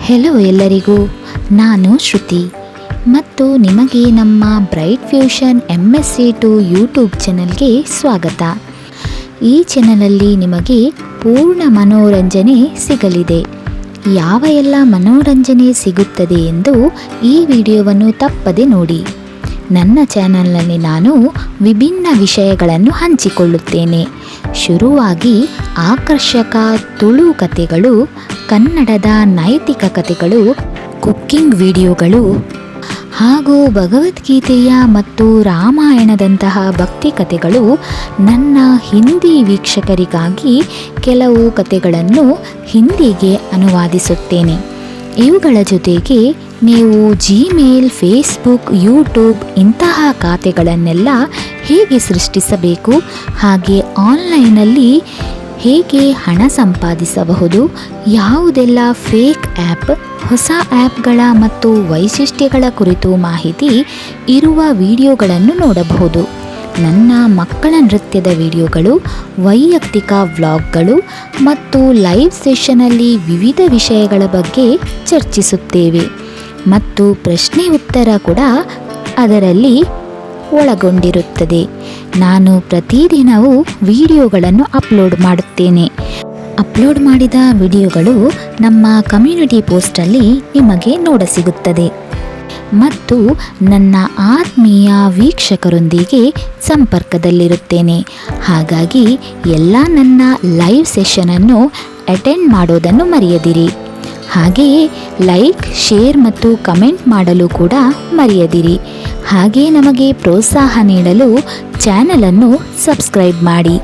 Hello ಎಲ್ಲರಿಗೂ, ನಾನು ಶ್ರುತಿ ಮತ್ತು ನಿಮಗೆ ನಮ್ಮ ಬ್ರೈಟ್ ಫ್ಯೂಷನ್ MSc2 ಯೂಟ್ಯೂಬ್ ಚಾನಲ್ಗೆ ಸ್ವಾಗತ. ಈ ಚಾನಲಲ್ಲಿ ನಿಮಗೆ ಪೂರ್ಣ ಮನೋರಂಜನೆ ಸಿಗಲಿದೆ. ಯಾವ ಎಲ್ಲ ಮನೋರಂಜನೆ ಸಿಗುತ್ತದೆ ಎಂದು ಈ ವಿಡಿಯೋವನ್ನು ತಪ್ಪದೆ ನೋಡಿ. ನನ್ನ ಚಾನಲ್ನಲ್ಲಿ ನಾನು ವಿಭಿನ್ನ ವಿಷಯಗಳನ್ನು ಹಂಚಿಕೊಳ್ಳುತ್ತೇನೆ. ಶುರುವಾಗಿ ಆಕರ್ಷಕ ತುಳು ಕಥೆಗಳು, ಕನ್ನಡದ ನೈತಿಕ ಕಥೆಗಳು, ಕುಕ್ಕಿಂಗ್ ವಿಡಿಯೋಗಳು ಹಾಗೂ ಭಗವದ್ಗೀತೆಯ ಮತ್ತು ರಾಮಾಯಣದಂತಹ ಭಕ್ತಿ ಕಥೆಗಳು. ನನ್ನ ಹಿಂದಿ ವೀಕ್ಷಕರಿಗಾಗಿ ಕೆಲವು ಕಥೆಗಳನ್ನು ಹಿಂದಿಗೆ ಅನುವಾದಿಸುತ್ತೇನೆ. ಇವುಗಳ ಜೊತೆಗೆ ನೀವು ಜಿಮೇಲ್, ಫೇಸ್ಬುಕ್, ಯೂಟ್ಯೂಬ್ ಇಂತಹ ಖಾತೆಗಳನ್ನೆಲ್ಲ ಹೇಗೆ ಸೃಷ್ಟಿಸಬೇಕು, ಹಾಗೆ ಆನ್ಲೈನಲ್ಲಿ ಹೇಗೆ ಹಣ ಸಂಪಾದಿಸಬಹುದು, ಯಾವುದೆಲ್ಲ ಫೇಕ್ ಆ್ಯಪ್, ಹೊಸ ಆ್ಯಪ್ಗಳ ಮತ್ತು ವೈಶಿಷ್ಟ್ಯಗಳ ಕುರಿತು ಮಾಹಿತಿ ಇರುವ ವಿಡಿಯೋಗಳನ್ನು ನೋಡಬಹುದು. ನನ್ನ ಮಕ್ಕಳ ನೃತ್ಯದ ವಿಡಿಯೋಗಳು, ವೈಯಕ್ತಿಕ ವ್ಲಾಗ್ಗಳು ಮತ್ತು ಲೈವ್ ಸೆಷನಲ್ಲಿ ವಿವಿಧ ವಿಷಯಗಳ ಬಗ್ಗೆ ಚರ್ಚಿಸುತ್ತೇವೆ ಮತ್ತು ಪ್ರಶ್ನೆ ಉತ್ತರ ಕೂಡ ಅದರಲ್ಲಿ ಒಳಗೊಂಡಿರುತ್ತದೆ. ನಾನು ಪ್ರತಿದಿನವೂ ವಿಡಿಯೋಗಳನ್ನು ಅಪ್ಲೋಡ್ ಮಾಡುತ್ತೇನೆ. ಅಪ್ಲೋಡ್ ಮಾಡಿದ ವಿಡಿಯೋಗಳು ನಮ್ಮ ಕಮ್ಯುನಿಟಿ ಪೋಸ್ಟಲ್ಲಿ ನಿಮಗೆ ನೋಡಸಿಗುತ್ತದೆ ಮತ್ತು ನನ್ನ ಆತ್ಮೀಯ ವೀಕ್ಷಕರೊಂದಿಗೆ ಸಂಪರ್ಕದಲ್ಲಿರುತ್ತೇನೆ. ಹಾಗಾಗಿ ಎಲ್ಲ ನನ್ನ ಲೈವ್ ಸೆಷನನ್ನು ಅಟೆಂಡ್ ಮಾಡೋದನ್ನು ಮರೆಯದಿರಿ. ಹಾಗೆಯೇ ಲೈಕ್, ಶೇರ್ ಮತ್ತು ಕಮೆಂಟ್ ಮಾಡಲು ಕೂಡ ಮರೆಯದಿರಿ. ಹಾಗೆ ನಮಗೆ ಪ್ರೋತ್ಸಾಹ ನೀಡಲು ಚಾನಲನ್ನು ಸಬ್ಸ್ಕ್ರೈಬ್ ಮಾಡಿ.